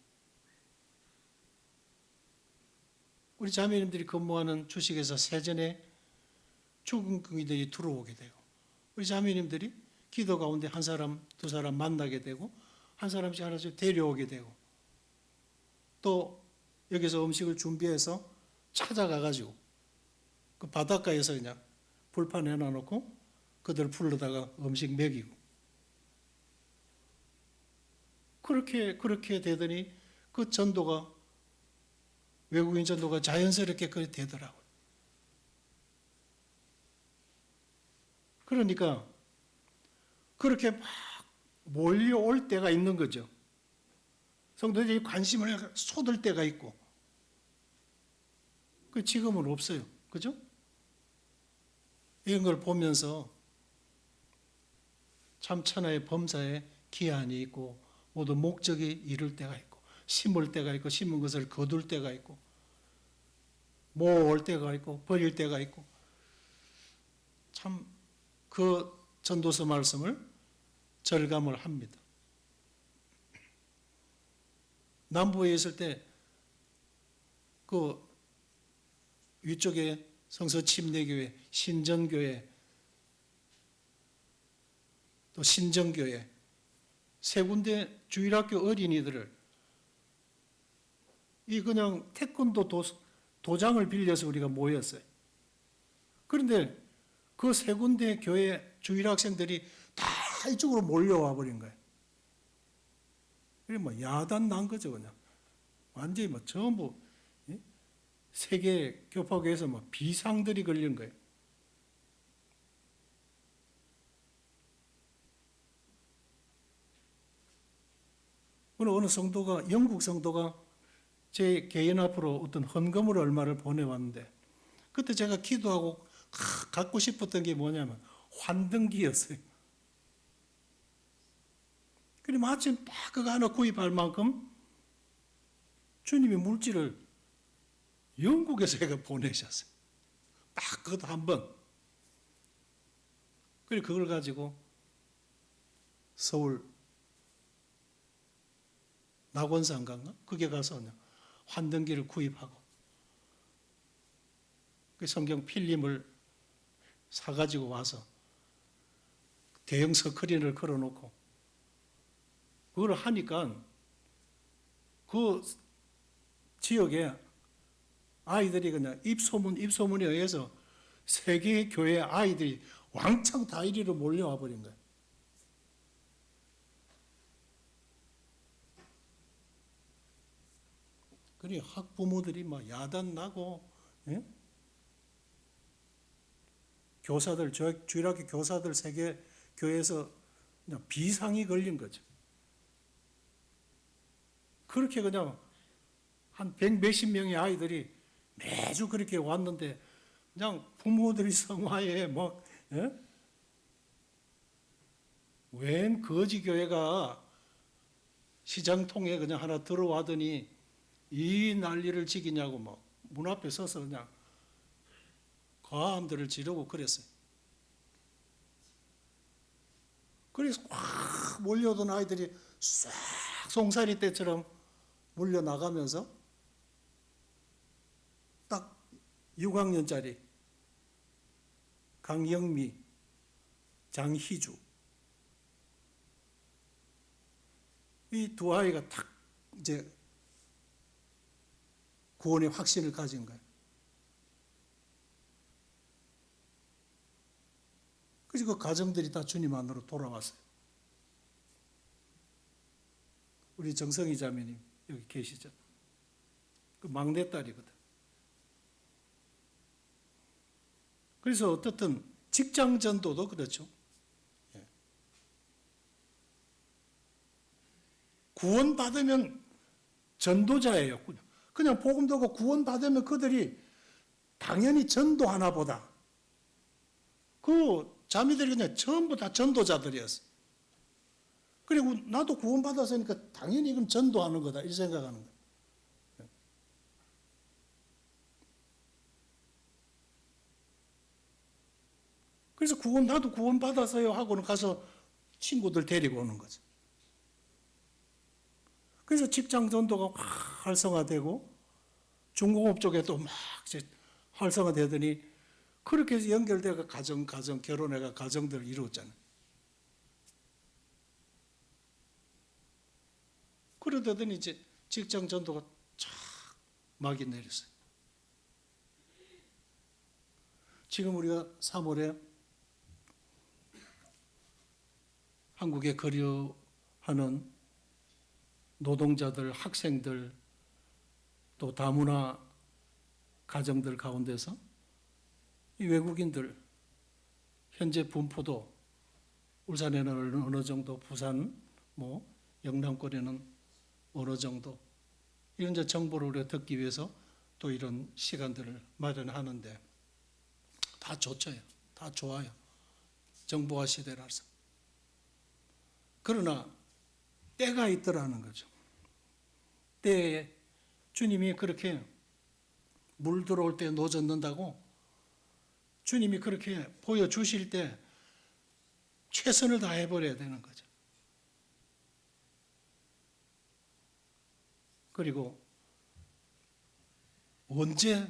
우리 자매님들이 근무하는 주식에서 세전에 죽은 긍이들이 들어오게 되고 우리 자매님들이 기도 가운데 한 사람, 두 사람 만나게 되고 한 사람씩 하나씩 데려오게 되고 또 여기서 음식을 준비해서 찾아가가지고 그 바닷가에서 그냥 불판 해놔놓고 그들 불러다가 음식 먹이고 그렇게 되더니 그 전도가 외국인 전도가 자연스럽게 그렇게 되더라고요. 그러니까 그렇게 막 몰려올 때가 있는 거죠. 성도들이 관심을 쏟을 때가 있고 그 지금은 없어요. 그죠? 이런 걸 보면서 참 천하의 범사에 기한이 있고 모두 목적이 이룰 때가 있고 심을 때가 있고 심은 것을 거둘 때가 있고 모을 때가 있고 버릴 때가 있고 참 그 전도서 말씀을 절감을 합니다. 남부에 있을 때 그 위쪽에 성서 침례교회, 신전교회, 또 신정교회 세 군데 주일학교 어린이들을 이 그냥 태권도 도장을 빌려서 우리가 모였어요. 그런데 그 세 군데 교회 주일학생들이 다 이쪽으로 몰려와 버린 거예요. 그래 뭐 야단 난 거죠 그냥. 완전히 뭐 전부 세계 교파교에서 뭐 비상들이 걸린 거예요. 어느 성도가 영국 성도가 제 개인 앞으로 어떤 헌금을 얼마를 보내왔는데 그때 제가 기도하고 갖고 싶었던 게 뭐냐면 환등기였어요. 그래 마침 딱 그거 하나 구입할 만큼 주님이 물질을 영국에서 제가 보내셨어요. 딱 그것도 한 번. 그래 그걸 가지고 서울 낙원상가인가? 그게 가서 환등기를 구입하고 그 성경 필름을 사가지고 와서 대형 스크린을 걸어놓고 그걸 하니까 그 지역에 아이들이 그냥 입소문에 의해서 세계 교회 아이들이 왕창 다 이리로 몰려와 버린 거예요. 그래 학부모들이 막 야단 나고 예? 교사들 주일학교 교사들 세계 교회에서 그냥 비상이 걸린 거죠. 그렇게 그냥 한 100몇십 명의 아이들이 매주 그렇게 왔는데 그냥 부모들이 성화에 막 예? 웬 거지 교회가 시장통에 그냥 하나 들어와더니 이 난리를 지기냐고 막 문 앞에 서서 그냥 과함들을 지르고 그랬어요. 그래서 꽉 몰려오던 아이들이 싹 송사리 때처럼 몰려나가면서 딱 6학년짜리 강영미, 장희주 이 두 아이가 탁 이제 구원의 확신을 가진 거예요. 그래서 그 가정들이 다 주님 안으로 돌아왔어요. 우리 정성희 자매님 여기 계시죠? 그 막내딸이거든. 그래서 어떻든 직장 전도도 그렇죠. 구원받으면 전도자예요. 그냥 복음 듣고 구원받으면 그들이 당연히 전도하나 보다. 그 자매들이 그냥 전부 다 전도자들이었어. 그리고 나도 구원받았으니까 당연히 이건 전도하는 거다. 이 생각하는 거야. 그래서 나도 구원받았어요 하고는 가서 친구들 데리고 오는 거죠. 그래서 직장 전도가 확 활성화되고 중공업 쪽에도 막 이제 활성화되더니 그렇게 해서 연결돼가 가정 결혼해가 가정들을 이루었잖아요. 그러더니 이제 직장 전도가 쫙 막이 내렸어요. 지금 우리가 3월에 한국에 거류하는 노동자들, 학생들, 또 다문화 가정들 가운데서 이 외국인들 현재 분포도 울산에는 어느 정도, 부산, 영남권에는 어느 정도, 이런 이제 정보를 우리가 듣기 위해서 또 이런 시간들을 마련하는데 다 좋죠. 다 좋아요. 정보화 시대라서. 그러나 때가 있더라는 거죠. 때에 주님이 그렇게 물 들어올 때 노 젓는다고 주님이 그렇게 보여주실 때 최선을 다해버려야 되는 거죠. 그리고 언제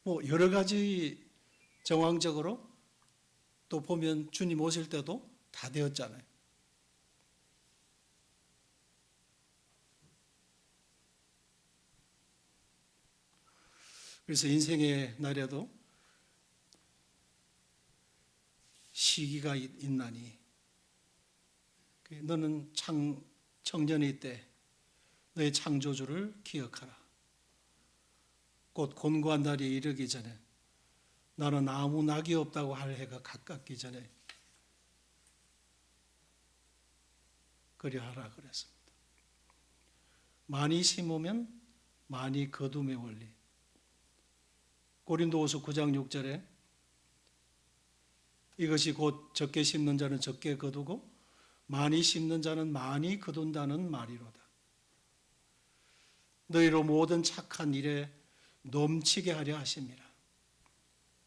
여러 가지 정황적으로 또 보면 주님 오실 때도 다 되었잖아요. 그래서 인생의 날에도 시기가 있나니 너는 청년의 때 너의 창조주를 기억하라. 곧 곤고한 날이 이르기 전에 나는 아무 낙이 없다고 할 해가 가깝기 전에 그리하라 그랬습니다. 많이 심으면 많이 거둠의 원리. 고린도후서 9장 6절에 이것이 곧 적게 심는 자는 적게 거두고 많이 심는 자는 많이 거둔다는 말이로다. 너희로 모든 착한 일에 넘치게 하려 하심이라.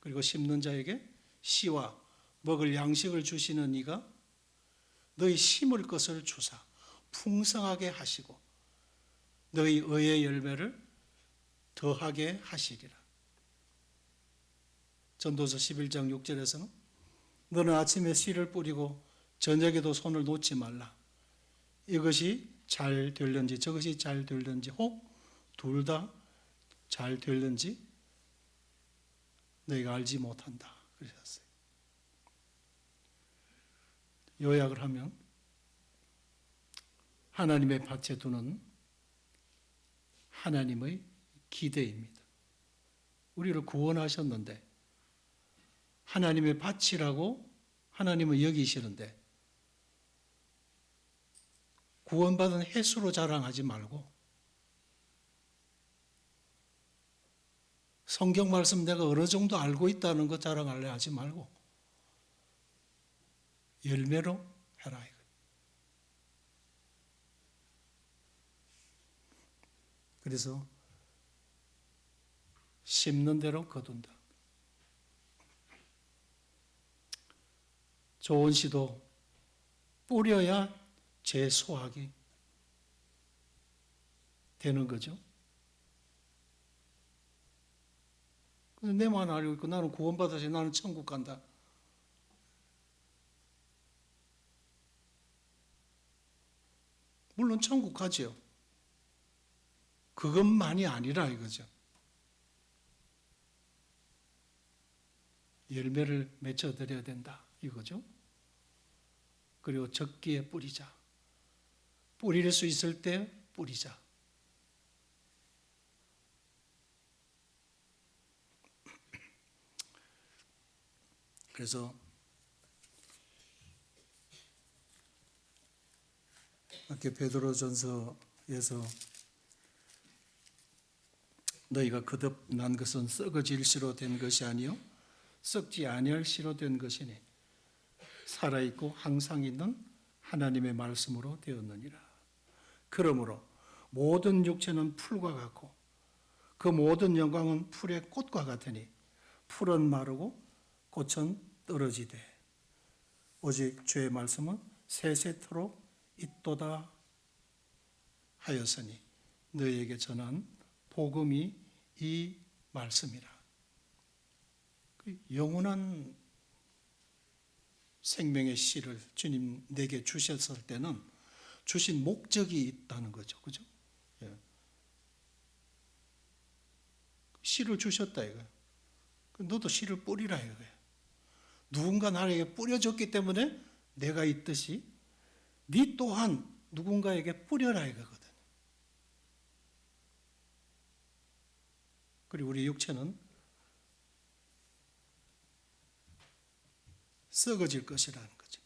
그리고 심는 자에게 씨와 먹을 양식을 주시는 이가 너희 심을 것을 주사 풍성하게 하시고 너희 의의 열매를 더하게 하시리라. 전도서 11장 6절에서는 너는 아침에 씨를 뿌리고 저녁에도 손을 놓지 말라. 이것이 잘 될는지 저것이 잘 될는지 혹 둘 다 잘 될는지 너희가 알지 못한다 그러셨어요. 요약을 하면 하나님의 밭에 두는 하나님의 기대입니다. 우리를 구원하셨는데 하나님의 밭이라고 하나님은 여기시는데 구원받은 횟수로 자랑하지 말고 성경 말씀 내가 어느 정도 알고 있다는 거 자랑하려 하지 말고 열매로 해라 이거. 그래서 심는 대로 거둔다. 좋은 씨도 뿌려야 재소학이 되는 거죠. 내만 알고 있고 나는 구원받아서 나는 천국 간다. 물론 천국 가지요. 그것만이 아니라 이거죠. 열매를 맺어드려야 된다 이거죠. 그리고 적기에 뿌리자. 뿌릴 수 있을 때 뿌리자. 그래서 아까 베드로전서에서 너희가 거듭난 것은 썩어질 씨로 된 것이 아니요 썩지 아니할 씨로 된 것이니 살아있고 항상 있는 하나님의 말씀으로 되었느니라. 그러므로 모든 육체는 풀과 같고 그 모든 영광은 풀의 꽃과 같으니 풀은 마르고 꽃은 떨어지되 오직 주의 말씀은 세세토록 있도다 하였으니 너희에게 전한 복음이 이 말씀이라. 영원한 생명의 씨를 주님 내게 주셨을 때는 주신 목적이 있다는 거죠. 그죠? 예. 씨를 주셨다 이거예요. 너도 씨를 뿌리라 이거예요. 누군가 나에게 뿌려줬기 때문에 내가 있듯이 네 또한 누군가에게 뿌려라 이거거든. 그리고 우리 육체는 썩어질 것이라는 거죠.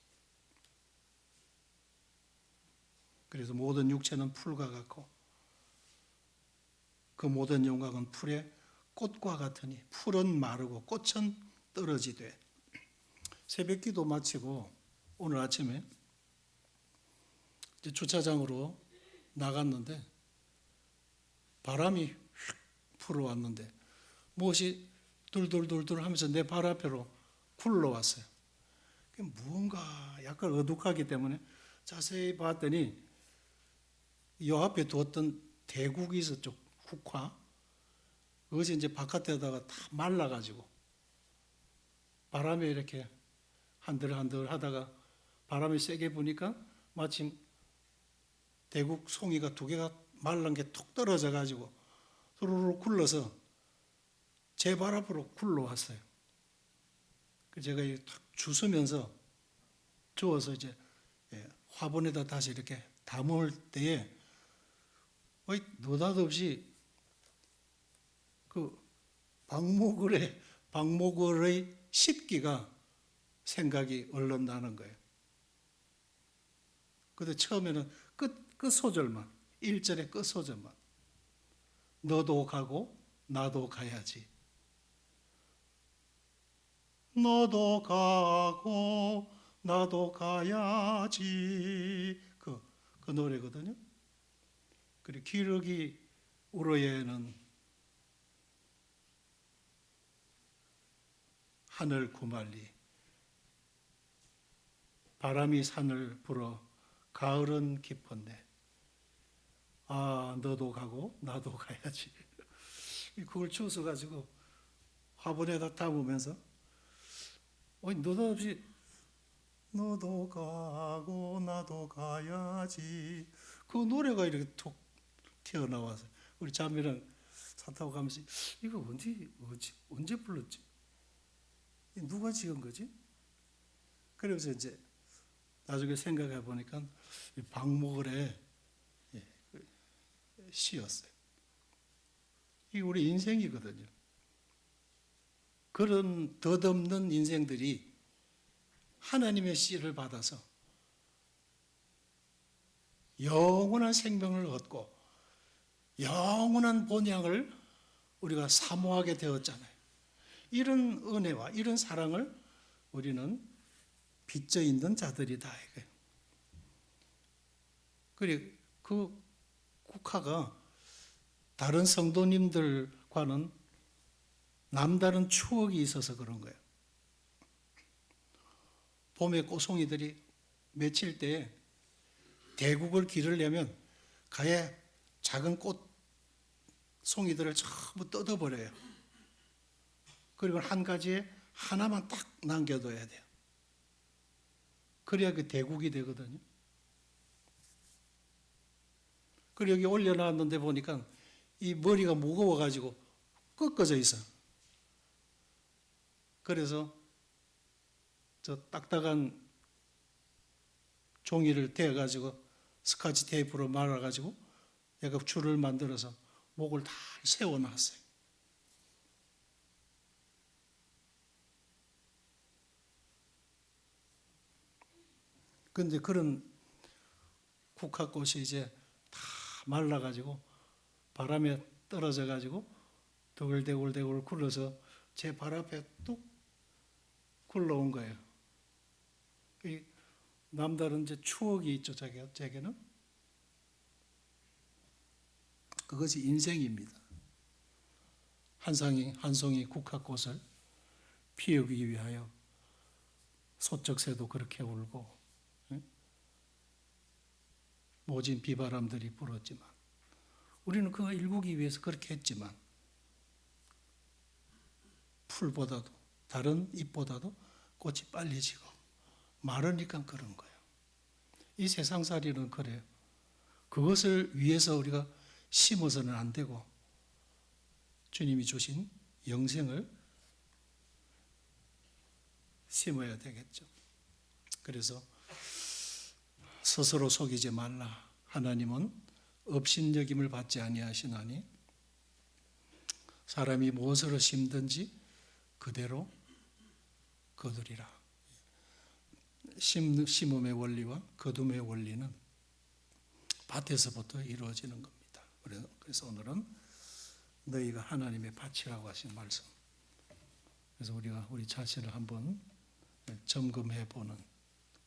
그래서 모든 육체는 풀과 같고 그 모든 영광은 풀의 꽃과 같으니 풀은 마르고 꽃은 떨어지되. 새벽기도 마치고 오늘 아침에 이제 주차장으로 나갔는데 바람이 휙 불어왔는데 무엇이 둘둘둘둘 하면서 내 발 앞으로 굴러왔어요. 무언가 약간 어둑하기 때문에 자세히 봤더니 이 앞에 두었던 대국이 있었죠. 국화. 그것이 이제 바깥에다가 다 말라가지고 바람에 이렇게 한들한들 하다가 바람이 세게 부니까 마침 대국 송이가 두 개가 말란 게 툭 떨어져 가지고 후루룩 굴러서 제 발 앞으로 굴러왔어요. 제가 탁 주스면서 주워서 이제 화분에다 다시 이렇게 담을 때에 느닷없이 그 박목을의 십기가 생각이 얼른 나는 거예요. 근데 처음에는 끝 소절만, 1절의 끝 소절만. 너도 가고 나도 가야지. 너도 가고 나도 가야지. 그 노래거든요. 그리고 기러기 울어에는 하늘 구말리. 바람이 산을 불어 가을은 깊었네. 아, 너도 가고 나도 가야지. 그걸 주워서 가지고 화분에다 담으면서 느닷없이 너도 가고 나도 가야지. 그 노래가 이렇게 툭 튀어나와서 우리 자매랑 차 타고 가면서 이거 언제 불렀지? 누가 지은 거지? 그래서 이제 나중에 생각해 보니까 박목을의 시였어요. 이게 우리 인생이거든요. 그런 덧없는 인생들이 하나님의 씨를 받아서 영원한 생명을 얻고 영원한 본향을 우리가 사모하게 되었잖아요. 이런 은혜와 이런 사랑을 우리는 빚져 있는 자들이다. 그리고 그 국화가 다른 성도님들과는 남다른 추억이 있어서 그런 거예요. 봄에 꽃송이들이 맺힐 때 대국을 기르려면 가에 작은 꽃 송이들을 전부 뜯어버려요. 그리고 한 가지에 하나만 딱 남겨둬야 돼요. 그래야 그 대국이 되거든요. 그리고 여기 올려놨는데 보니까 이 머리가 무거워가지고 꺾어져 있어. 그래서 저 딱딱한 종이를 대가지고 스카치 테이프로 말아가지고 얘가 줄을 만들어서 목을 다 세워놨어요. 그런데 그런 국화꽃이 이제 다 말라가지고 바람에 떨어져가지고 더글대굴대굴 굴러서 제 발 앞에 뚝 굴러온 거예요. 남다른 이제 추억이 있죠, 제게는. 그것이 인생입니다. 한 송이 국화꽃을 피우기 위하여 소쩍새도 그렇게 울고 모진 비바람들이 불었지만 우리는 그거 일구기 위해서 그렇게 했지만 풀보다도 다른 잎보다도 꽃이 빨리 지고 많으니까 그런 거예요. 이 세상살이는 그래요. 그것을 위해서 우리가 심어서는 안 되고 주님이 주신 영생을 심어야 되겠죠. 그래서 스스로 속이지 말라. 하나님은 업신여김을 받지 아니하시나니 사람이 무엇으로 심든지 그대로 거두리라. 심음의 원리와 거둠의 원리는 밭에서부터 이루어지는 겁니다. 그래서 오늘은 너희가 하나님의 밭이라고 하신 말씀. 그래서 우리가 우리 자신을 한번 점검해 보는,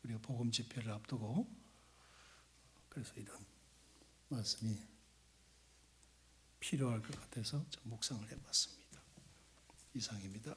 우리가 복음 집회를 앞두고 그래서 이런 말씀이 필요할 것 같아서 좀 묵상을 해봤습니다. 이상입니다.